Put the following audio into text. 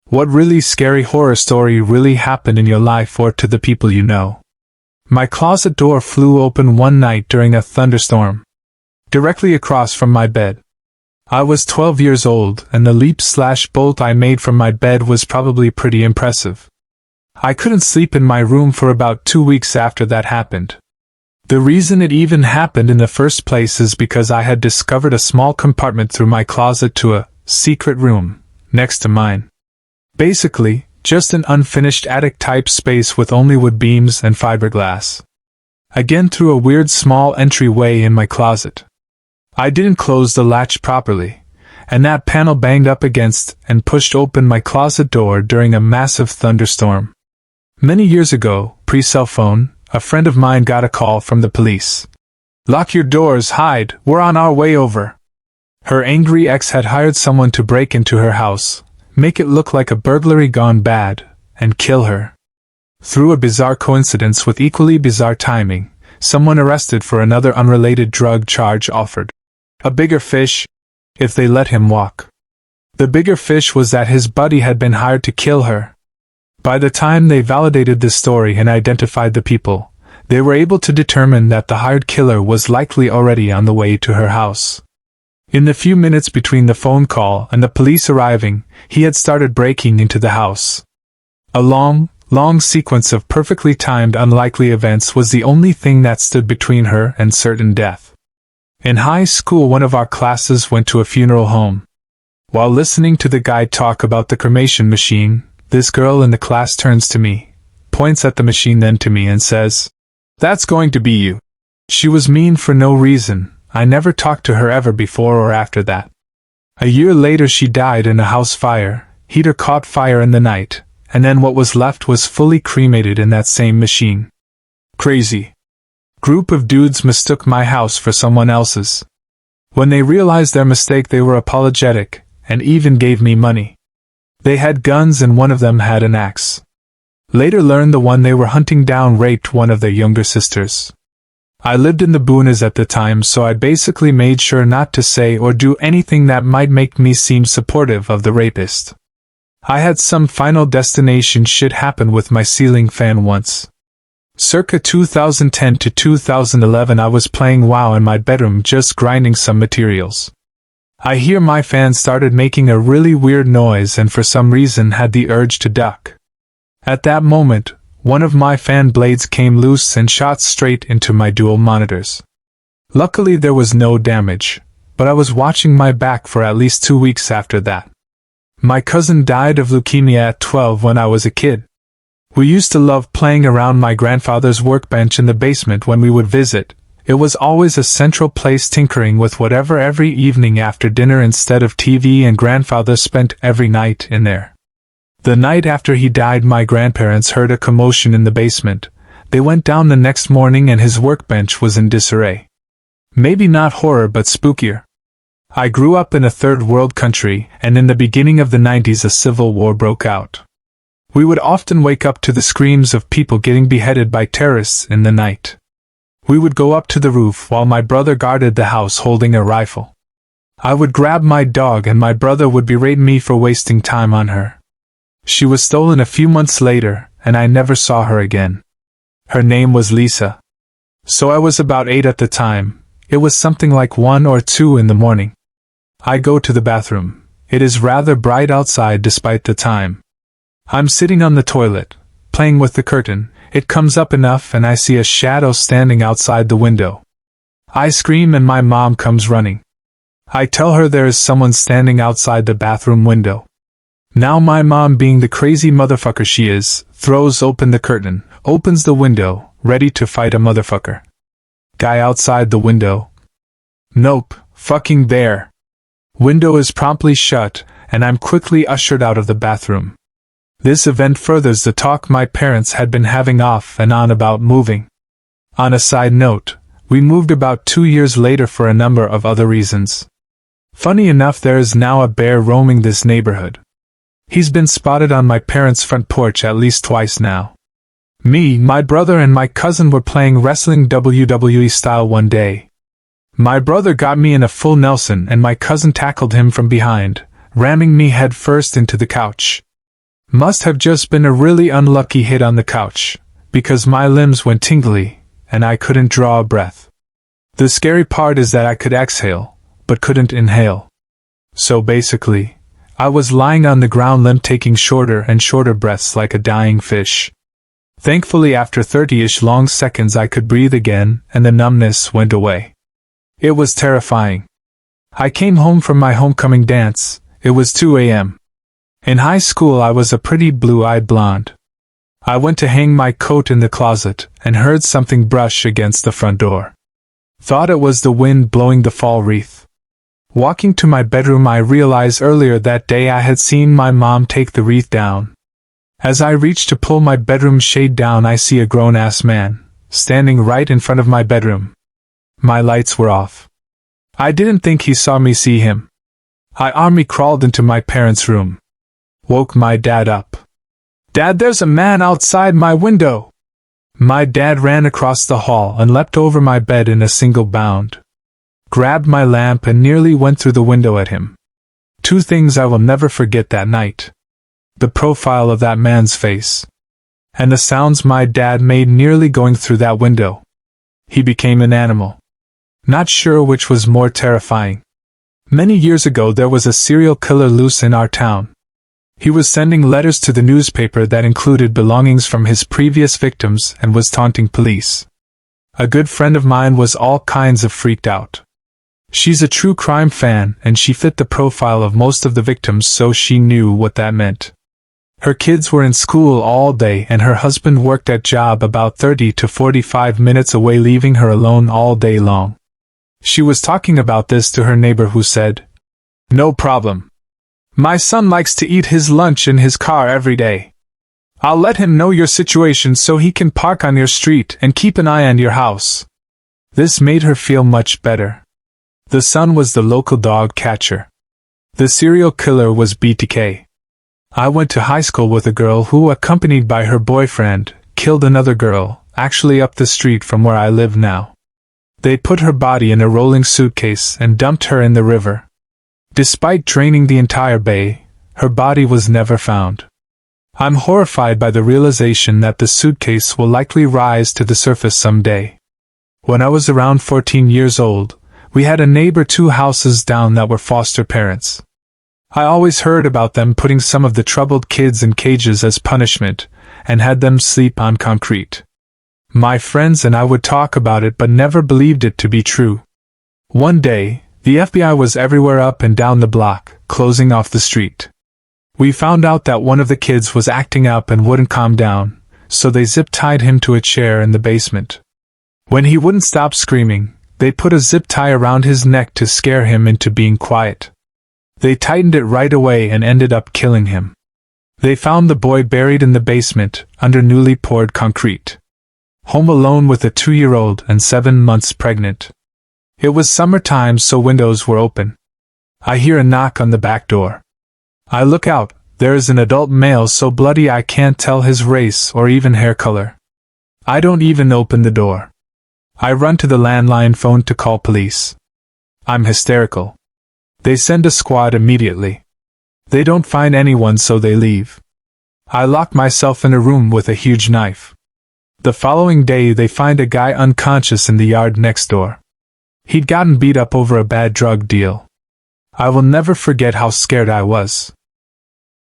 What really scary horror story really happened in your life or to the people you know? My closet door flew open one night during a thunderstorm, directly across from my bed. I was 12 years old, and the leap/bolt I made from my bed was probably pretty impressive. I couldn't sleep in my room for about 2 weeks after that happened. The reason it even happened in the first place is because I had discovered a small compartment through my closet to a secret room next to mine. Basically, just an unfinished attic-type space with only wood beams and fiberglass. Again through a weird small entryway in my closet. I didn't close the latch properly, and that panel banged up against and pushed open my closet door during a massive thunderstorm. Many years ago, pre-cell phone, a friend of mine got a call from the police. "Lock your doors, hide, we're on our way over." Her angry ex had hired someone to break into her house, make it look like a burglary gone bad, and kill her. Through a bizarre coincidence with equally bizarre timing, someone arrested for another unrelated drug charge offered a bigger fish if they let him walk. The bigger fish was that his buddy had been hired to kill her. By the time they validated this story and identified the people, they were able to determine that the hired killer was likely already on the way to her house. In the few minutes between the phone call and the police arriving, he had started breaking into the house. A long sequence of perfectly timed unlikely events was the only thing that stood between her and certain death. In high school, one of our classes went to a funeral home. While listening to the guy talk about the cremation machine, this girl in the class turns to me, points at the machine, then to me, and says, "That's going to be you." She was mean for no reason. I never talked to her ever before or after that. A year later she died in a house fire, heater caught fire in the night, and then what was left was fully cremated in that same machine. Crazy. Group of dudes mistook my house for someone else's. When they realized their mistake, they were apologetic, and even gave me money. They had guns and one of them had an axe. Later learned the one they were hunting down raped one of their younger sisters. I lived in the boonies at the time, so I basically made sure not to say or do anything that might make me seem supportive of the rapist. I had some Final Destination shit happen with my ceiling fan once. Circa 2010 to 2011 I was playing WoW in my bedroom, just grinding some materials. I hear my fan started making a really weird noise and for some reason had the urge to duck. At that moment, one of my fan blades came loose and shot straight into my dual monitors. Luckily there was no damage, but I was watching my back for at least 2 weeks after that. My cousin died of leukemia at 12 when I was a kid. We used to love playing around my grandfather's workbench in the basement when we would visit. It was always a central place, tinkering with whatever every evening after dinner instead of TV, and grandfather spent every night in there. The night after he died, my grandparents heard a commotion in the basement. They went down the next morning and his workbench was in disarray. Maybe not horror, but spookier. I grew up in a third world country, and in the beginning of the 90s a civil war broke out. We would often wake up to the screams of people getting beheaded by terrorists in the night. We would go up to the roof while my brother guarded the house holding a rifle. I would grab my dog and my brother would berate me for wasting time on her. She was stolen a few months later, and I never saw her again. Her name was Lisa. So I was about 8 at the time. It was something like 1 or 2 in the morning. I go to the bathroom. It is rather bright outside despite the time. I'm sitting on the toilet, playing with the curtain. It comes up enough and I see a shadow standing outside the window. I scream and my mom comes running. I tell her there is someone standing outside the bathroom window. Now my mom, being the crazy motherfucker she is, throws open the curtain, opens the window, ready to fight a motherfucker. Guy outside the window? Nope, fucking there. Window is promptly shut, and I'm quickly ushered out of the bathroom. This event furthers the talk my parents had been having off and on about moving. On a side note, we moved about 2 years later for a number of other reasons. Funny enough, there is now a bear roaming this neighborhood. He's been spotted on my parents' front porch at least twice now. Me, my brother, and my cousin were playing wrestling WWE style one day. My brother got me in a full Nelson and my cousin tackled him from behind, ramming me head first into the couch. Must have just been a really unlucky hit on the couch, because my limbs went tingly, and I couldn't draw a breath. The scary part is that I could exhale, but couldn't inhale. So basically, I was lying on the ground limp taking shorter and shorter breaths like a dying fish. Thankfully after 30-ish long seconds I could breathe again and the numbness went away. It was terrifying. I came home from my homecoming dance. It was 2 a.m. In high school I was a pretty blue-eyed blonde. I went to hang my coat in the closet and heard something brush against the front door. Thought it was the wind blowing the fall wreath. Walking to my bedroom I realized earlier that day I had seen my mom take the wreath down. As I reach to pull my bedroom shade down I see a grown-ass man, standing right in front of my bedroom. My lights were off. I didn't think he saw me see him. I army crawled into my parents' room. Woke my dad up. "Dad, there's a man outside my window!" My dad ran across the hall and leapt over my bed in a single bound. Grabbed my lamp and nearly went through the window at him. Two things I will never forget that night. The profile of that man's face. And the sounds my dad made nearly going through that window. He became an animal. Not sure which was more terrifying. Many years ago there was a serial killer loose in our town. He was sending letters to the newspaper that included belongings from his previous victims and was taunting police. A good friend of mine was all kinds of freaked out. She's a true crime fan and she fit the profile of most of the victims, so she knew what that meant. Her kids were in school all day and her husband worked at job about 30 to 45 minutes away, leaving her alone all day long. She was talking about this to her neighbor who said, "No problem. My son likes to eat his lunch in his car every day. I'll let him know your situation so he can park on your street and keep an eye on your house." This made her feel much better. The son was the local dog catcher. The serial killer was BTK. I went to high school with a girl who, accompanied by her boyfriend, killed another girl, actually up the street from where I live now. They put her body in a rolling suitcase and dumped her in the river. Despite draining the entire bay, her body was never found. I'm horrified by the realization that the suitcase will likely rise to the surface someday. When I was around 14 years old, we had a neighbor 2 houses down that were foster parents. I always heard about them putting some of the troubled kids in cages as punishment, and had them sleep on concrete. My friends and I would talk about it but never believed it to be true. One day, the FBI was everywhere up and down the block, closing off the street. We found out that one of the kids was acting up and wouldn't calm down, so they zip-tied him to a chair in the basement. When he wouldn't stop screaming, they put a zip tie around his neck to scare him into being quiet. They tightened it right away and ended up killing him. They found the boy buried in the basement, under newly poured concrete. Home alone with a 2-year-old and 7 months pregnant. It was summertime, so windows were open. I hear a knock on the back door. I look out. There is an adult male so bloody I can't tell his race or even hair color. I don't even open the door. I run to the landline phone to call police. I'm hysterical. They send a squad immediately. They don't find anyone, so they leave. I lock myself in a room with a huge knife. The following day they find a guy unconscious in the yard next door. He'd gotten beat up over a bad drug deal. I will never forget how scared I was.